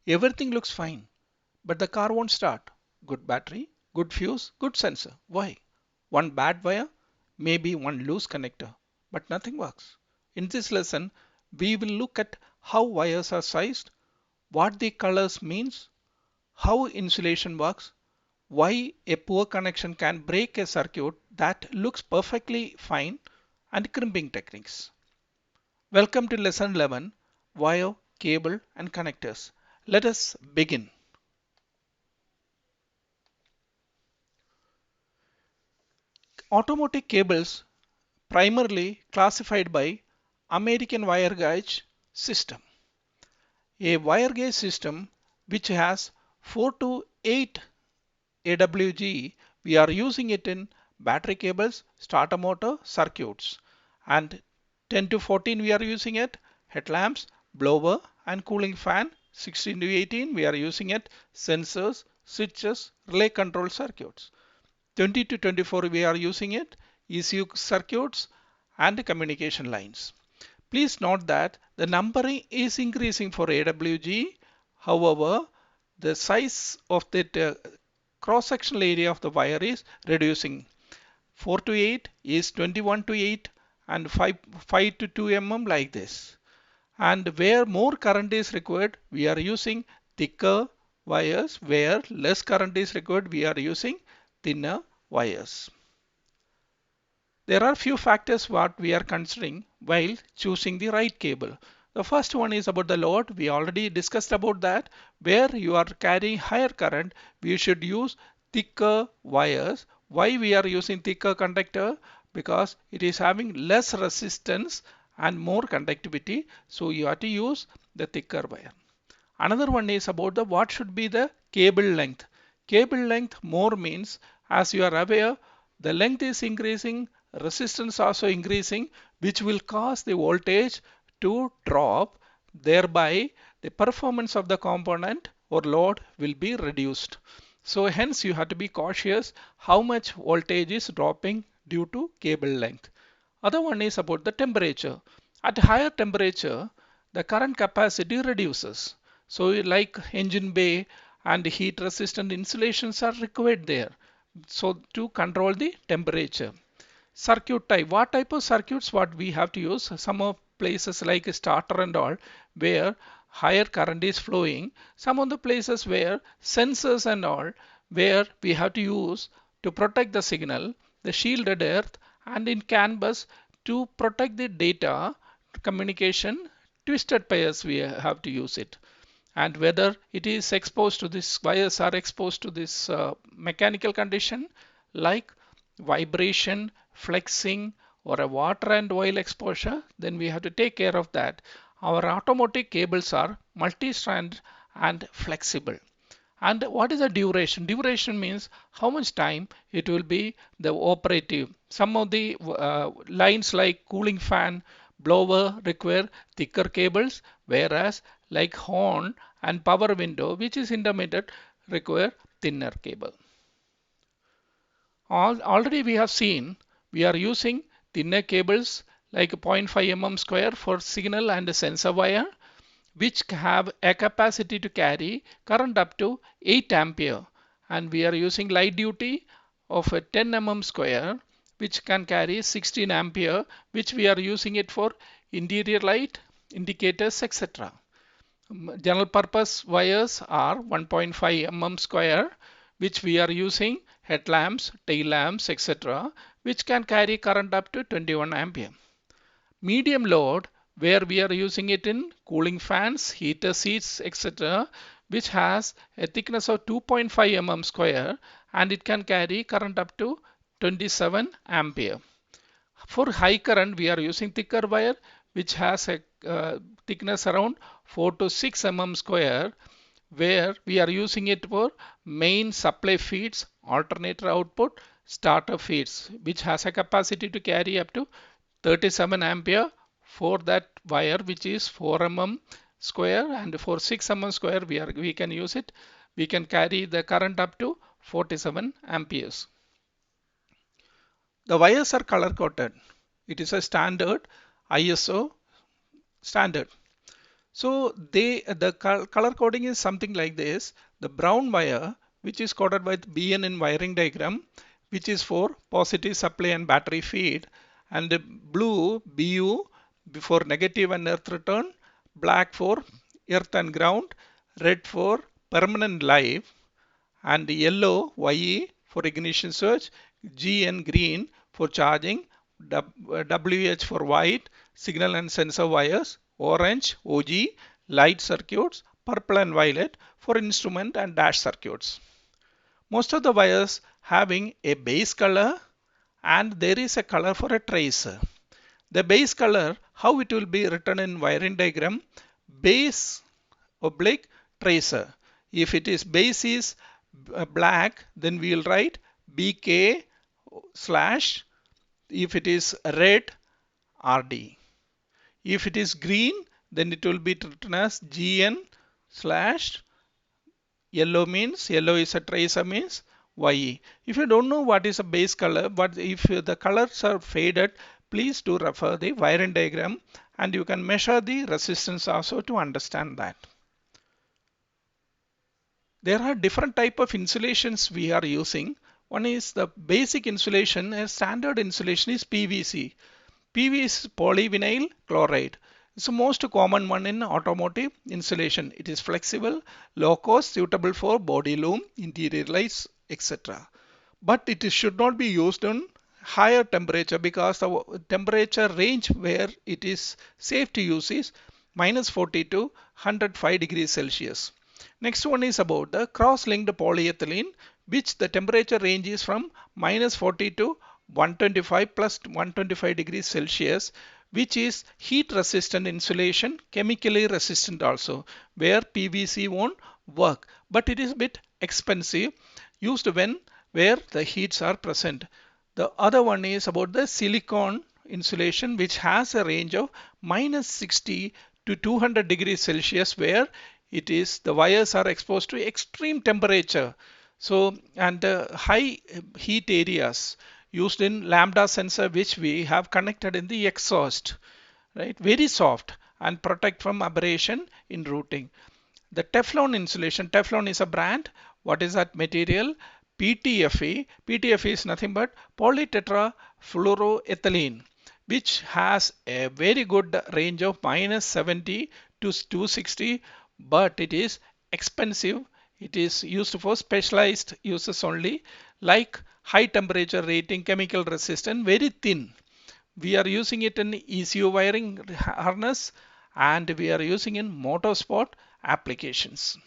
Everything looks fine, but the car won't start. Good battery, good fuse, good sensor. Why? One bad wire, maybe one loose connector, but nothing works. In this lesson, we will look at how wires are sized, what the colors means, how insulation works, why a poor connection can break a circuit that looks perfectly fine, and crimping techniques. Welcome to lesson 11, wire, cable and connectors. Let us begin. Automotive cables primarily classified by American wire gauge system. A wire gauge system which has 4 to 8 AWG, we are using it in battery cables, starter motor, circuits, and 10 to 14 we are using it headlamps, blower and cooling fan. 16 to 18 we are using it sensors, switches, relay control circuits. 20 to 24 we are using it ECU circuits and communication lines. Please note that the numbering is increasing for AWG. However, the size of the cross-sectional area of the wire is reducing. 4 to 8 is 21 to 8 and 5 to 2 mm like this. And where more current is required, we are using thicker wires. Where less current is required, we are using thinner wires. There are few factors what we are considering while choosing the right cable. The first one is about the load. We already discussed about that. Where you are carrying higher current, we should use thicker wires. Why we are using thicker conductor? Because it is having less resistance and more conductivity. So you have to use the thicker wire. Another one is about the what should be the cable length. Cable length more means, as you are aware, the length is increasing, resistance also increasing, which will cause the voltage to drop. Thereby the performance of the component or load will be reduced. So hence you have to be cautious how much voltage is dropping due to cable length. Other one is about the temperature. At higher temperature, the current capacity reduces. So like engine bay and heat resistant insulations are required there. So to control the temperature. Circuit type, what type of circuits what we have to use? Some of places like starter and all where higher current is flowing. Some of the places where sensors and all where we have to use to protect the signal, the shielded earth and in CAN bus to protect the data communication, twisted pairs we have to use it. And whether it is exposed to this wires are exposed to this mechanical condition like vibration, flexing or a water and oil exposure, then we have to take care of that. Our automotive cables are multi-strand and flexible. And what is the duration? Duration means how much time it will be the operative. Some of the lines like cooling fan, blower require thicker cables, whereas like horn and power window, which is intermittent, require thinner cable. Already we have seen we are using thinner cables like 0.5 mm square for signal and sensor wire, which have a capacity to carry current up to 8 ampere, and we are using light duty of a 10 mm square which can carry 16 ampere, which we are using it for interior light, indicators, etc. General purpose wires are 1.5 mm square, which we are using headlamps, tail lamps, etc., which can carry current up to 21 ampere. Medium load, where we are using it in cooling fans, heater seats, etc., which has a thickness of 2.5 mm square and it can carry current up to 27 ampere. For high current, we are using thicker wire which has a thickness around 4 to 6 mm square, where we are using it for main supply feeds, alternator output, starter feeds, which has a capacity to carry up to 37 ampere for that wire, which is 4 mm square, and for 6 mm square we can use it. We can carry the current up to 47 amperes. The wires are color coded. It is a standard ISO standard. So the color coding is something like this. The brown wire, which is coded by BN in wiring diagram, which is for positive supply and battery feed, and the blue BU for negative and earth return, black for earth and ground, red for permanent live, and yellow YE for ignition switch, GN green for charging, WH for white, signal and sensor wires, orange OG, light circuits, purple and violet for instrument and dash circuits. Most of the wires having a base color and there is a color for a tracer. The base color, how it will be written in wiring diagram, base oblique tracer. If it is base is black, then we will write BK slash, if it is red, RD. If it is green, then it will be written as GN slash, yellow means, yellow is a tracer means YE. If you don't know what is a base color, but if the colors are faded, please do refer the wiring diagram and you can measure the resistance also to understand that. There are different type of insulations we are using. One is the basic insulation. A standard insulation is PVC. PV is polyvinyl chloride. It's the most common one in automotive insulation. It is flexible, low cost, suitable for body loom, interior lights, etc. But it should not be used on higher temperature because the temperature range where it is safe to use is -40 to 105 degrees Celsius. Next one is about the cross-linked polyethylene, which the temperature range is from -40 to 125 plus 125 degrees Celsius, which is heat resistant insulation, chemically resistant also, where PVC won't work, but it is a bit expensive, used when where the heats are present. The other one is about the silicone insulation, which has a range of -60 to 200 degrees Celsius, where it is the wires are exposed to extreme temperature. So and high heat areas used in lambda sensor, which we have connected in the exhaust, right? Very soft and protect from abrasion in routing. The Teflon insulation, Teflon is a brand. What is that material? PTFE. PTFE is nothing but polytetrafluoroethylene, which has a very good range of -70 to 260, but it is expensive. It is used for specialized uses only, like high temperature rating, chemical resistant, very thin. We are using it in ECU wiring harness and we are using in motorsport applications.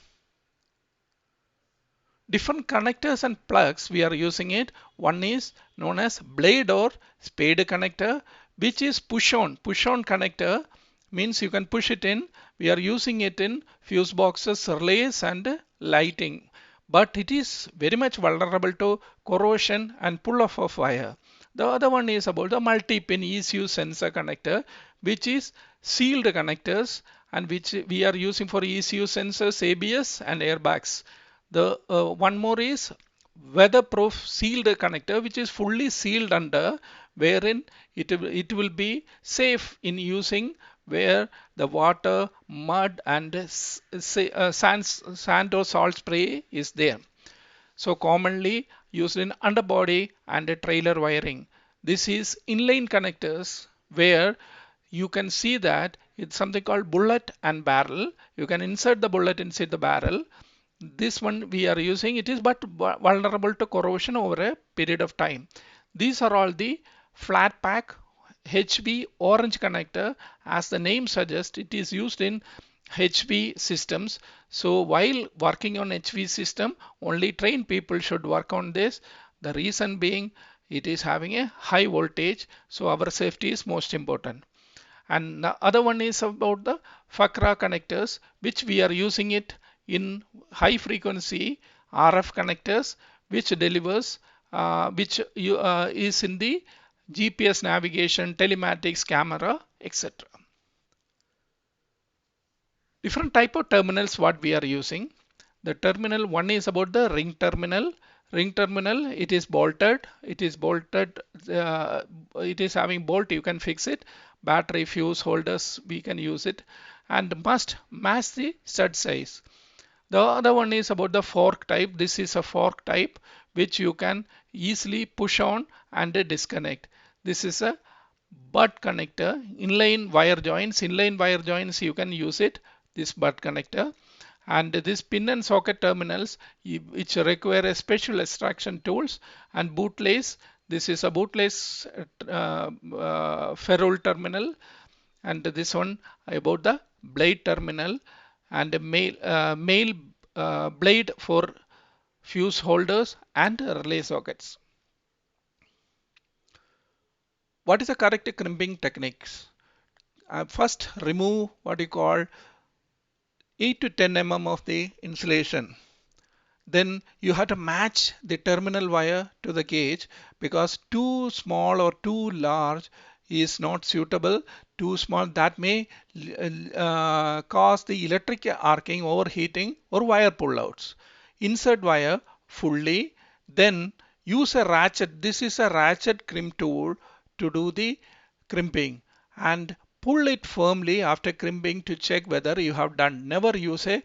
Different connectors and plugs we are using it. One is known as blade or spade connector, which is push on connector, means you can push it in. We are using it in fuse boxes, relays and lighting, but it is very much vulnerable to corrosion and pull off of wire. The other one is about the multi-pin ECU sensor connector, which is sealed connectors and which we are using for ECU sensors, ABS and airbags. The one more is weatherproof sealed connector, which is fully sealed under, wherein it will be safe in using where the water, mud and sand or salt spray is there. So commonly used in underbody and trailer wiring. This is inline connectors where you can see that it's something called bullet and barrel. You can insert the bullet inside the barrel. This one we are using, it is but vulnerable to corrosion over a period of time. These are all the flat pack HV orange connector. As the name suggests, it is used in HV systems. So while working on HV system, only trained people should work on this. The reason being it is having a high voltage, so our safety is most important. And the other one is about the FAKRA connectors, which we are using it in high frequency RF connectors, which delivers is in the GPS navigation, telematics, camera, etc. Different type of terminals what we are using. The terminal one is about the ring terminal. Ring terminal, it is bolted. It is having bolt, you can fix it. Battery, fuse holders, we can use it. and must match the stud size. The other one is about the fork type. This is a fork type which you can easily push on and disconnect. This is a butt connector. Inline wire joints you can use it, this butt connector. And this pin and socket terminals which require a special extraction tools, and bootlace. This is a bootlace ferrule terminal, and this one about the blade terminal, and a male blade for fuse holders and relay sockets. What is the correct crimping techniques? First, remove what you call 8 to 10 mm of the insulation. Then you have to match the terminal wire to the gauge, because too small or too large is not suitable. Too small, that may cause the electric arcing, overheating, or wire pullouts. Insert wire fully, then use a ratchet. This is a ratchet crimp tool to do the crimping, and pull it firmly after crimping to check whether you have done. Never use a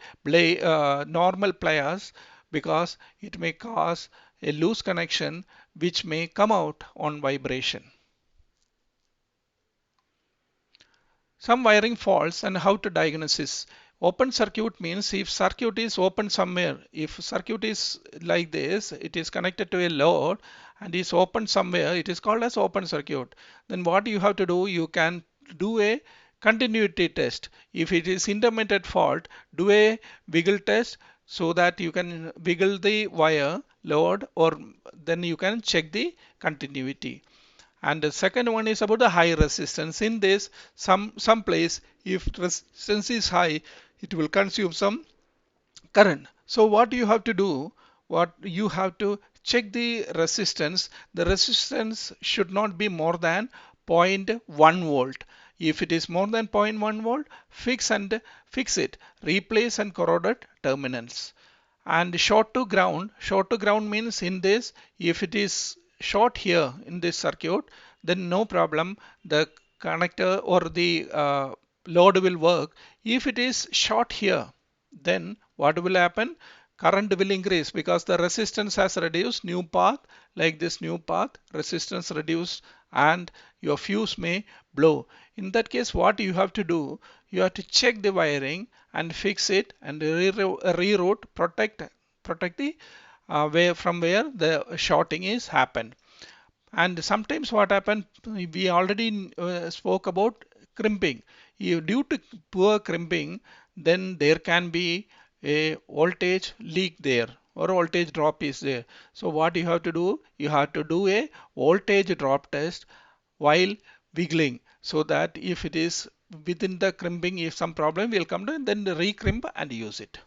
normal pliers, because it may cause a loose connection which may come out on vibration. Some wiring faults and how to diagnose this. Open circuit means if circuit is open somewhere, if circuit is like this, it is connected to a load and is open somewhere, it is called as open circuit. Then what you have to do, you can do a continuity test. If it is intermittent fault, do a wiggle test so that you can wiggle the wire load, or then you can check the continuity. And the second one is about the high resistance. In this, some place, if resistance is high, it will consume some current. So what you have to do, what you have to check the resistance. The resistance should not be more than 0.1 volt. If it is more than 0.1 volt, fix it. Replace and corroded terminals. And short to ground means in this, if it is short here in this circuit, then no problem, the connector or the load will work. If it is short here, then what will happen? Current will increase because the resistance has reduced. New path, like this new path, resistance reduced, and your fuse may blow. In that case, what you have to do, you have to check the wiring and fix it, and reroute, protect the where the shorting is happened. And sometimes what happened, we already spoke about crimping. Due to poor crimping, then there can be a voltage leak there, or voltage drop is there. So what you have to do, you have to do a voltage drop test while wiggling, so that if it is within the crimping, if some problem will come to, then re-crimp and use it.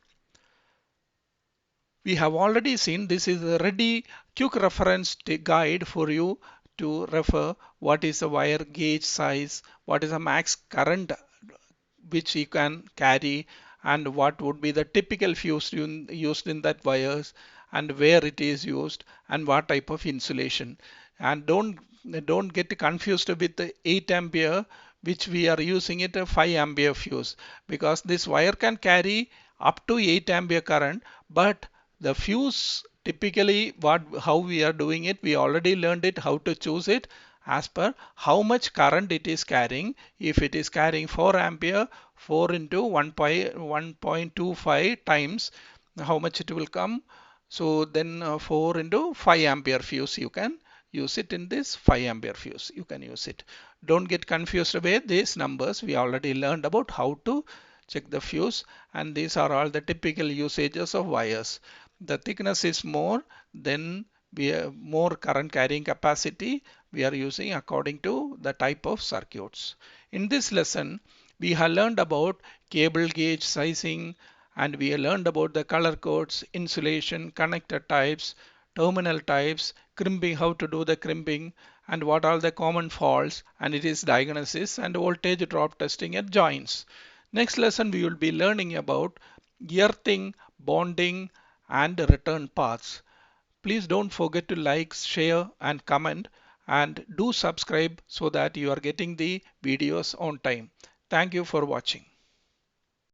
We have already seen this is a ready quick reference guide for you to refer. What is the wire gauge size, what is the max current which you can carry, and what would be the typical fuse used in that wires, and where it is used, and what type of insulation. And don't get confused with the 8 ampere which we are using it, a 5 ampere fuse, because this wire can carry up to 8 ampere current. But the fuse, typically how we are doing it, we already learned it, how to choose it as per how much current it is carrying. If it is carrying 4 ampere, 4 into 1.25 times, how much it will come. So then 4 into 5 ampere fuse, you can use it in this 5 ampere fuse. You can use it. Don't get confused with these numbers. We already learned about how to check the fuse, and these are all the typical usages of wires. The thickness is more, then we have more current carrying capacity we are using according to the type of circuits. In this lesson, we have learned about cable gauge sizing, and we have learned about the color codes, insulation, connector types, terminal types, crimping, how to do the crimping, and what are the common faults, and it is diagnosis and voltage drop testing at joints. Next lesson we will be learning about earthing, bonding, and return paths. Please don't forget to like, share, and comment, and do subscribe so that you are getting the videos on time. Thank you for watching.